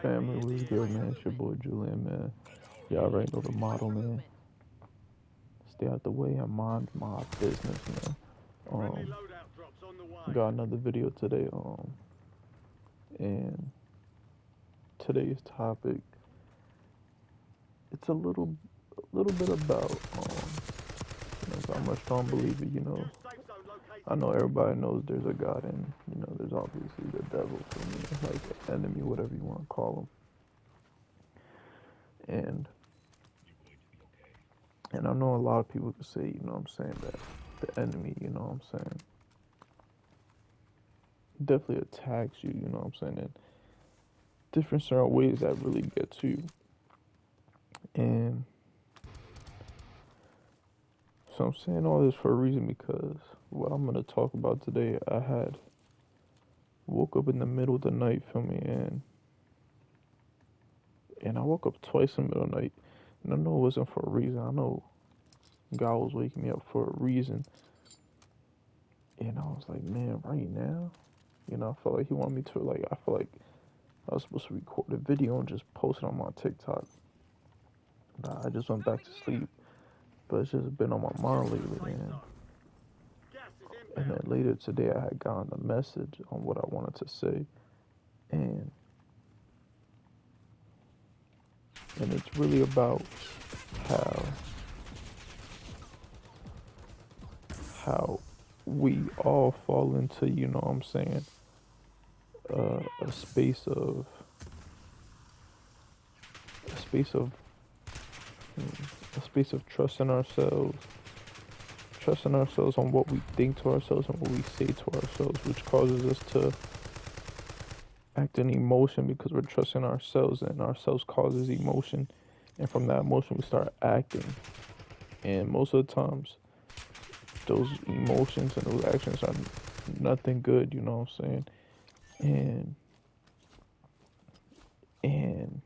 Family was good, man. It's your boy Julian, man. Y'all already know the motto, man. Stay out the way and mind my business, man. Um, got another video today. And today's topic, it's a little bit about, I'm a strong believer, I know everybody knows there's a God, and there's obviously the devil for me, like an enemy, whatever you want to call him. And I know a lot of people could say, that the enemy, definitely attacks you, in different certain ways that really get to you. And so I'm saying all this for a reason, because what I'm gonna talk about today, I had woke up in the middle of the night, feel me, and I woke up twice in the middle of the night, and I know it wasn't for a reason. I know God was waking me up for a reason, and I was like, man, right now, I felt like He wanted me to, I felt like I was supposed to record a video and just post it on my TikTok. But I just went back to sleep, but it's just been on my mind lately, man. And then later today, I had gotten a message on what I wanted to say, and it's really about how we all fall into, a space of a space of a space of trusting ourselves on what we think to ourselves and what we say to ourselves, which causes us to act in emotion because we're trusting ourselves, and ourselves causes emotion, and from that emotion we start acting. And most of the times those emotions and those actions are nothing good, you know what I'm saying? And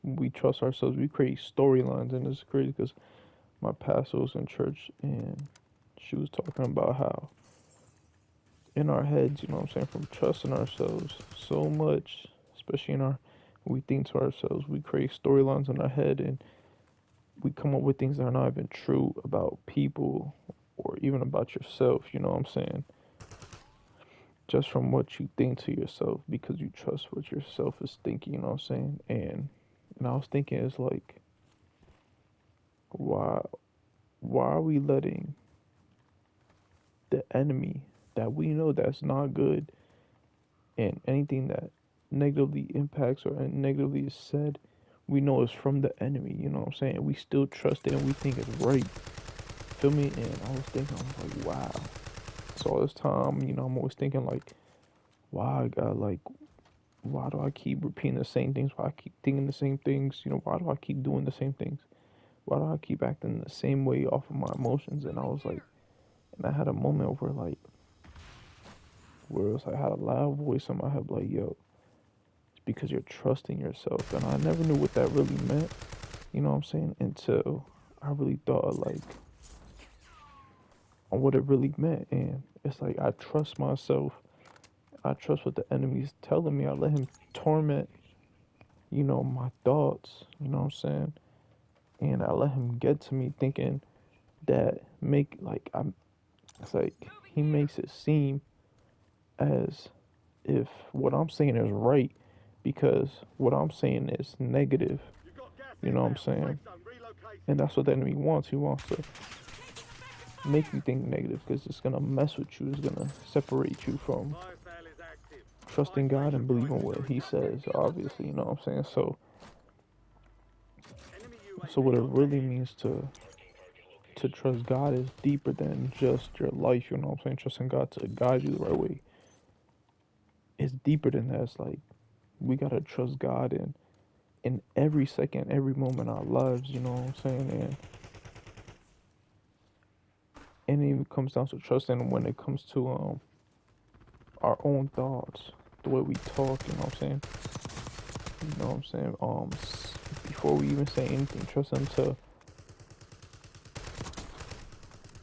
we trust ourselves, we create storylines, and it's crazy because my pastor was in church, and she was talking about how in our heads, from trusting ourselves so much, especially we think to ourselves, we create storylines in our head, and we come up with things that are not even true about people or even about yourself, just from what you think to yourself, because you trust what yourself is thinking, And I was thinking, it's like, why are we letting the enemy that we know that's not good, and anything that negatively impacts or negatively is said, we know is from the enemy, we still trust it and we think it's right, feel me? And I was like, wow. So all this time, I'm always thinking like, why, God, like, why do I keep repeating the same things? Why I keep thinking the same things? Why do I keep doing the same things? Why do I keep acting the same way off of my emotions? And I was like, and I had a moment where it was like, I had a loud voice in my head like, yo, it's because you're trusting yourself. And I never knew what that really meant, until I really thought like on what it really meant. And it's like, I trust myself. I trust what the enemy's telling me. I let him torment, my thoughts, and I let him get to me thinking that it's like he makes it seem as if what I'm saying is right, because what I'm saying is negative, and that's what the enemy wants. He wants to make you think negative, because it's gonna mess with you. It's gonna separate you from trusting God and believing what He says. Obviously, So what it really means to trust God is deeper than just your life. Trusting God to guide you the right way. It's deeper than that. It's like we gotta trust God in every second, every moment of our lives. And it even comes down to trusting when it comes to our own thoughts, the way we talk. Before we even say anything, trust Him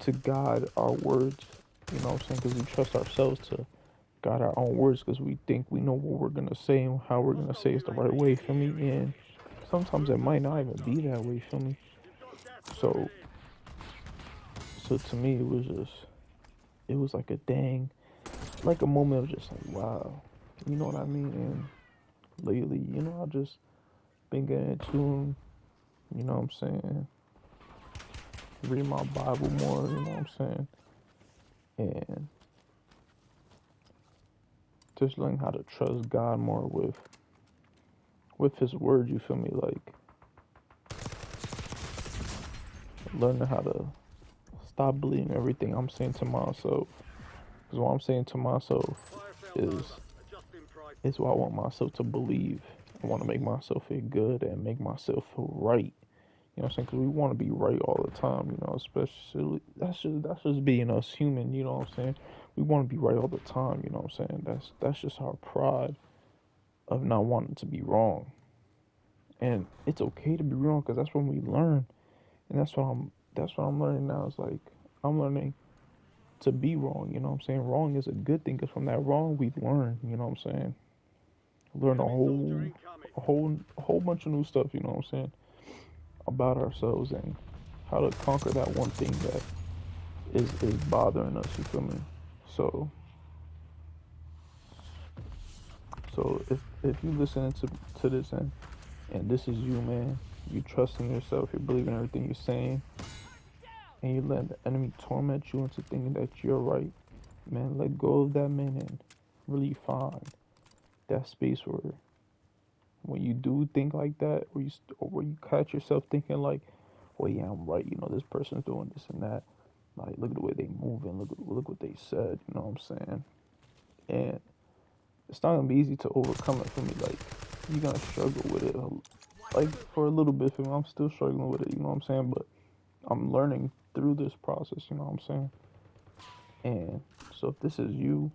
to guide our words. Because we trust ourselves to got our own words because we think we know what we're gonna say and how we're gonna say it's the right way, feel me? And sometimes it might not even be that way, feel me? So, so to me, it was like a dang, like a moment of just like, wow, you know what I mean? And lately, I just been getting in tune, you know what I'm saying? Read my Bible more, you know what I'm saying? And just learning how to trust God more with His word. You feel me? Like learning how to stop believing everything I'm saying to myself. Because what I'm saying to myself is is what I want myself to believe. I want to make myself feel good and make myself feel right. You know what I'm saying? Because we want to be right all the time. Especially that's just being us human. You know what I'm saying? We want to be right all the time. You know what I'm saying? That's just our pride of not wanting to be wrong. And it's okay to be wrong because that's when we learn. And that's what I'm learning now. It's like I'm learning to be wrong. You know what I'm saying? Wrong is a good thing because from that wrong we've learned. You know what I'm saying? Learn a whole bunch of new stuff. You know what I'm saying? About ourselves and how to conquer that one thing that is bothering us. You feel me? So so if you listening to this and this is you, man, you trusting yourself, you're believing everything you're saying, and you let the enemy torment you into thinking that you're right, man, let go of that, man, and really find that space where when you do think like that, or where you catch yourself thinking like, well, yeah, I'm right, this person's doing this and that, like, look at the way they move and look what they said, you know what I'm saying? And it's not gonna be easy to overcome it for me, like, you're gonna struggle with it, like, for a little bit for me. I'm still struggling with it, you know what I'm saying? But I'm learning through this process, you know what I'm saying? And so if this is you,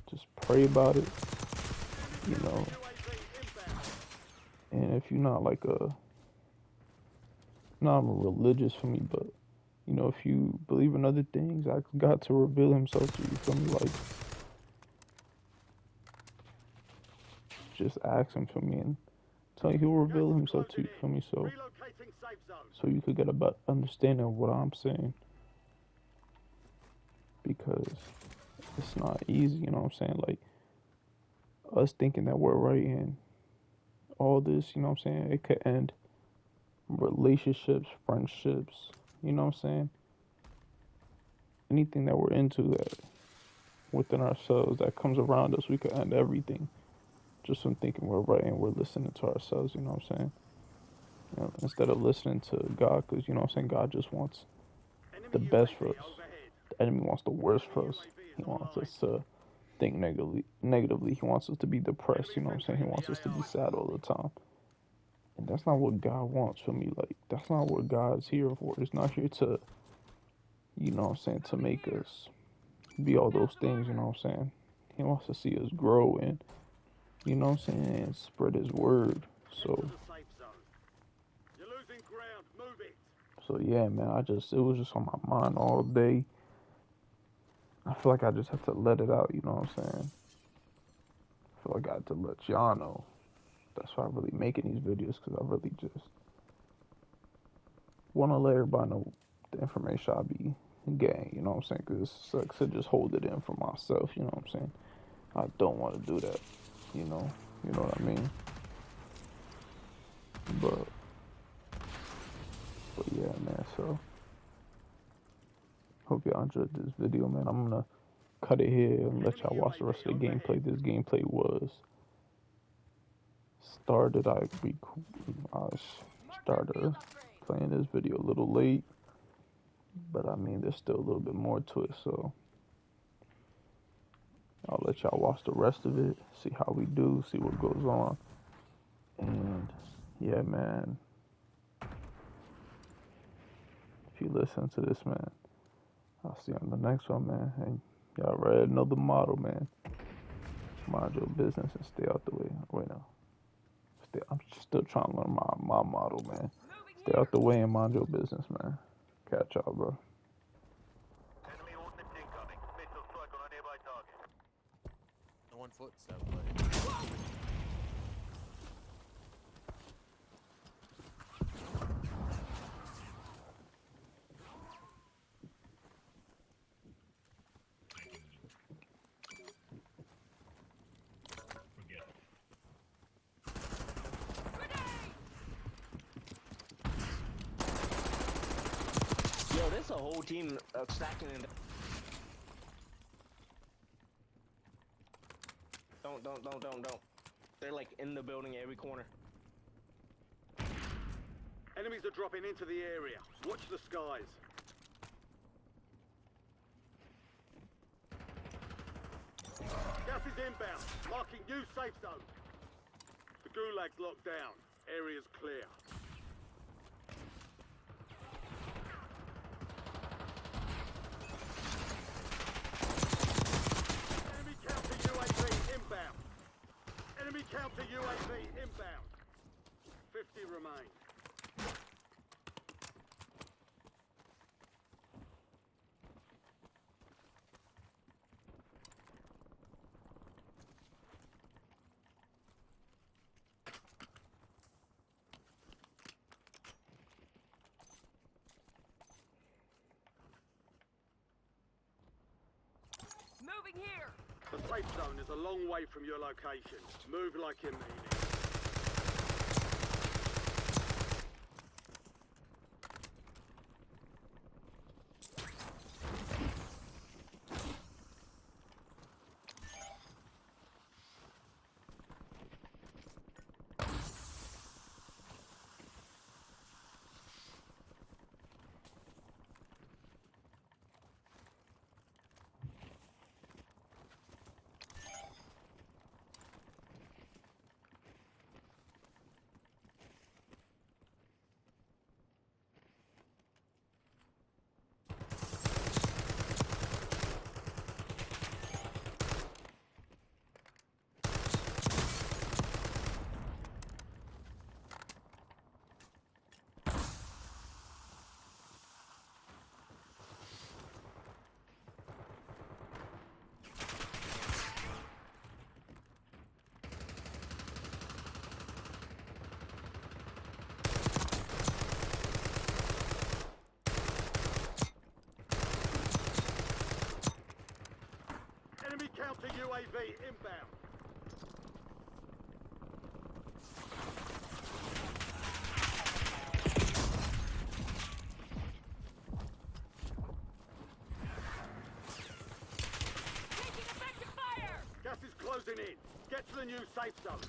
just pray about it, you know. And if you're not like not religious for me, but if you believe in other things, ask God to reveal Himself to you. Feel me? Like, just ask Him for me and tell you He'll reveal Himself to you. Feel me? So you could get a better understanding of what I'm saying, because it's not easy. You know what I'm saying? Like, us thinking that we're right and all this, you know what I'm saying? It could end relationships, friendships, you know what I'm saying? Anything that we're into that within ourselves that comes around us, we could end everything just from thinking we're right and we're listening to ourselves, you know what I'm saying? Instead of listening to God, because, you know what I'm saying, God just wants the best for us. The enemy wants the worst for us. He wants us to think negatively. He wants us to be depressed, you know what I'm saying? He wants us to be sad all the time. And that's not what God wants for me. Like, that's not what God's here for. He's not here to, you know what I'm saying, to make us be all those things, you know what I'm saying? He wants to see us grow and, you know what I'm saying, and spread His word. So yeah, man, it was just on my mind all day. I feel like I just have to let it out, you know what I'm saying? I feel like I had to let y'all know. That's why I'm really making these videos, because I really just want to let everybody know the information I be getting, you know what I'm saying? Because it sucks to just hold it in for myself, you know what I'm saying? I don't want to do that, you know what I mean? But yeah, man, so hope y'all enjoyed this video, man. I'm gonna cut it here and let y'all watch the rest of the gameplay. This gameplay was started, I started playing this video a little late, but I mean, there's still a little bit more to it, so I'll let y'all watch the rest of it, see how we do, see what goes on. And yeah, man, if you listen to this, man, I'll see you on the next one, man. And y'all read another motto, man. Mind your business and stay out the way. Wait, no. I'm still trying to learn my motto, man. Stay out the way and mind your business, man. Catch y'all, bro. footsteps, but Yo, there's a whole team stacking in. Don't. They're like in the building, every corner. Enemies are dropping into the area. Watch the skies. Gas is inbound. Marking new safe zone. The Gulag's locked down. Area's clear. Enemy counter UAV inbound. Enemy counter UAV inbound. 50 remain. Moving here! The safe zone is a long way from your location. Move like you mean it. Enemy counter UAV inbound. Taking effective fire! Gas is closing in. Get to the new safe zone.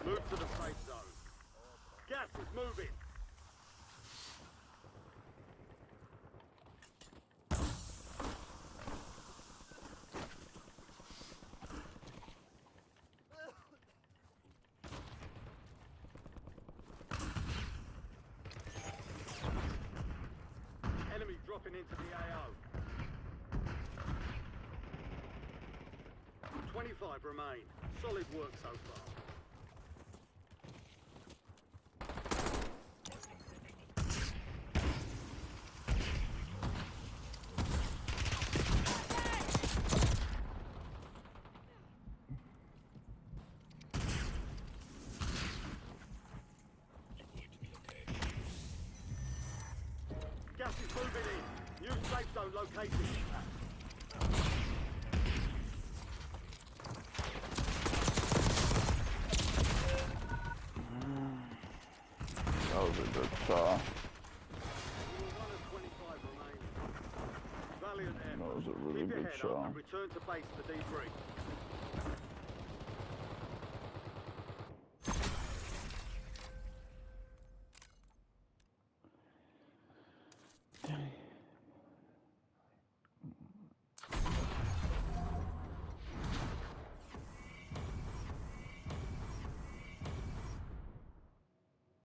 Move to the safe zone. Gas is moving. Enemy dropping into the AO. 25 remain. Solid work so far. Gas is moving in. New safe zone located. That was a good shot. 1 of 25 remaining. Valiant effort. That was a really Keep your good head up shot. and return to base for debrief.